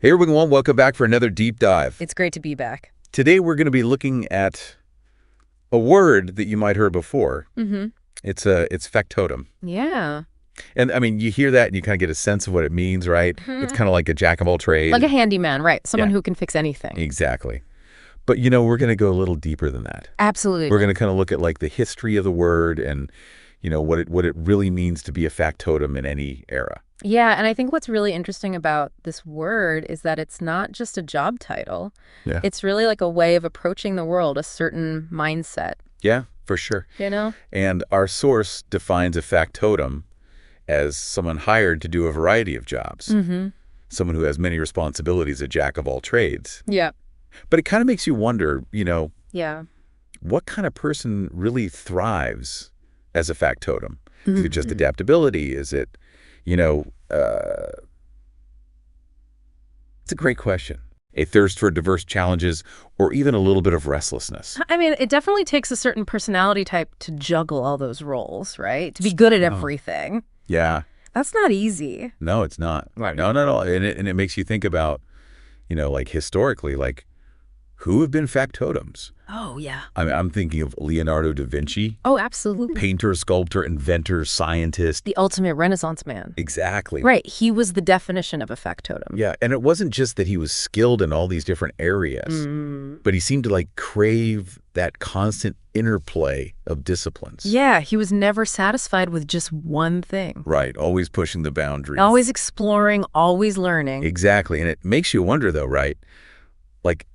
Hey everyone, welcome back for another deep dive. It's great to be back. Today we're going to be looking at a word that you might heard before. Mm-hmm. It's factotum. Yeah. And I mean, you hear that and you kind of get a sense of what it means, right? It's kind of like a jack of all trades. Like a handyman, right? Someone Yeah. who can fix anything. Exactly. But we're going to go a little deeper than that. Absolutely. We're going to kind of look at like the history of the word and what it really means to be a factotum in any era. Yeah, and I think what's really interesting about this word is that it's not just a job title. Yeah. It's really like a way of approaching the world, a certain mindset. Yeah, for sure. And our source defines a factotum as someone hired to do a variety of jobs. Mm-hmm. Someone who has many responsibilities, a jack of all trades. Yeah. But it kind of makes you wonder, Yeah. what kind of person really thrives as a factotum? Mm-hmm. Is it just adaptability? Is it, it's a great question. A thirst for diverse challenges or even a little bit of restlessness. I mean, it definitely takes a certain personality type to juggle all those roles, right? To be good at everything. Yeah. That's not easy. No, it's not. Right. No, not at all. And it makes you think about, like historically, like who have been factotums? Oh, yeah. I mean, I'm thinking of Leonardo da Vinci. Oh, absolutely. Painter, sculptor, inventor, scientist. The ultimate Renaissance man. Exactly. Right. He was the definition of a factotum. Yeah. And it wasn't just that he was skilled in all these different areas, but he seemed to like crave that constant interplay of disciplines. Yeah. He was never satisfied with just one thing. Right. Always pushing the boundaries. Always exploring, always learning. Exactly. And it makes you wonder, though, right? Like,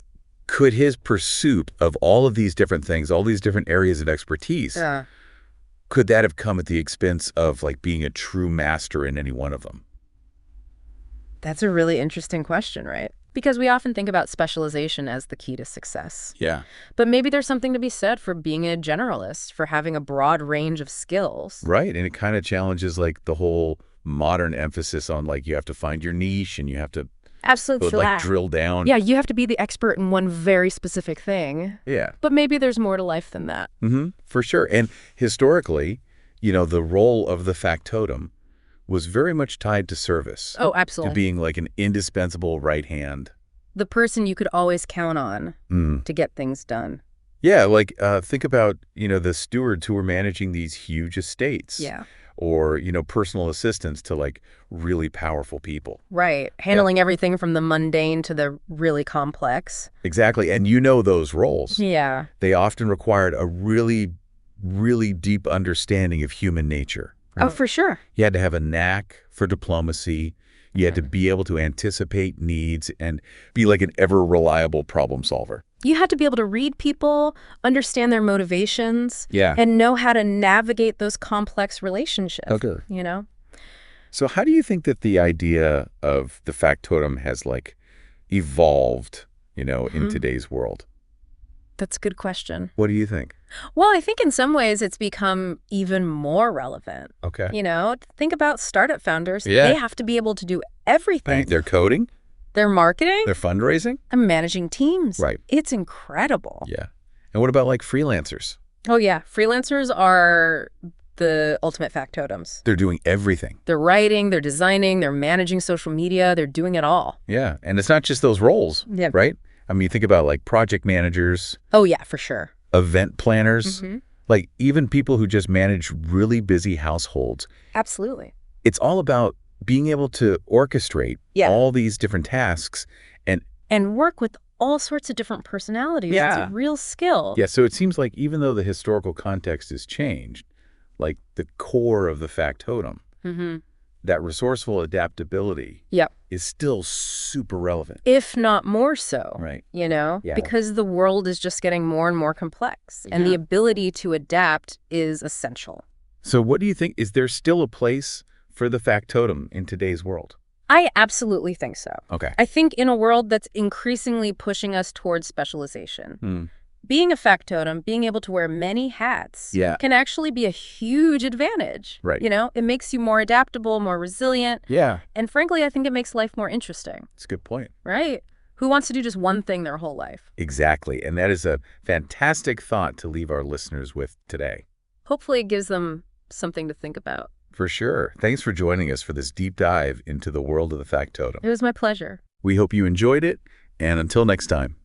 could his pursuit of all of these different things, all these different areas of expertise, could that have come at the expense of like being a true master in any one of them? That's a really interesting question, right? Because we often think about specialization as the key to success. Yeah. But maybe there's something to be said for being a generalist, for having a broad range of skills. Right. And it kind of challenges like the whole modern emphasis on like you have to find your niche and you have to Absolutely. like drill down. Yeah, you have to be the expert in one very specific thing. Yeah. But maybe there's more to life than that. Mm-hmm. For sure. And historically, the role of the factotum was very much tied to service. Oh, To absolutely. being like an indispensable right hand. The person you could always count on to get things done. Yeah, like think about, the stewards who were managing these huge estates. Yeah. Or, personal assistants to like really powerful people. Right. Handling everything from the mundane to the really complex. Exactly. And those roles. Yeah. They often required a really, really deep understanding of human nature. Right? Oh, for sure. You had to have a knack for diplomacy. You had to be able to anticipate needs and be like an ever reliable problem solver. You had to be able to read people, understand their motivations, Yeah. and know how to navigate those complex relationships. Okay. So how do you think that the idea of the factotum has like evolved, in today's world? that's a good question. What do you think? Well, I think in some ways it's become even more relevant. Okay. Think about startup founders. Yeah. They have to be able to do everything. They're coding, Their marketing they're fundraising. and managing teams. Right. It's incredible. Yeah. And what about like freelancers? Oh, yeah. Freelancers are the ultimate factotums. They're doing everything. They're writing, they're designing, they're managing social media, they're doing it all. Yeah. And it's not just those roles, Yeah. right? I mean, you think about like project managers, Oh, yeah, for sure. event planners, like even people who just manage really busy households. Absolutely. It's all about being able to orchestrate Yeah. all these different tasks. And work with all sorts of different personalities. Yeah. It's a real skill. Yeah, so it seems like even though the historical context has changed, like the core of the factotum, that resourceful adaptability Yep. is still super relevant. If not more so. Right. Yeah. Because the world is just getting more and more complex. And Yeah. the ability to adapt is essential. So what do you think? Is there still a place for the factotum in today's world? I absolutely think so. Okay. I think in a world that's increasingly pushing us towards specialization, being a factotum, being able to wear many hats can actually be a huge advantage. Right. It makes you more adaptable, more resilient. Yeah, And frankly, I think it makes life more interesting, that's a good point. right? Who wants to do just one thing their whole life? Exactly. And that is a fantastic thought to leave our listeners with today. Hopefully it gives them something to think about. For sure. Thanks for joining us for this deep dive into the world of the factotum. It was my pleasure. We hope you enjoyed it, and until next time.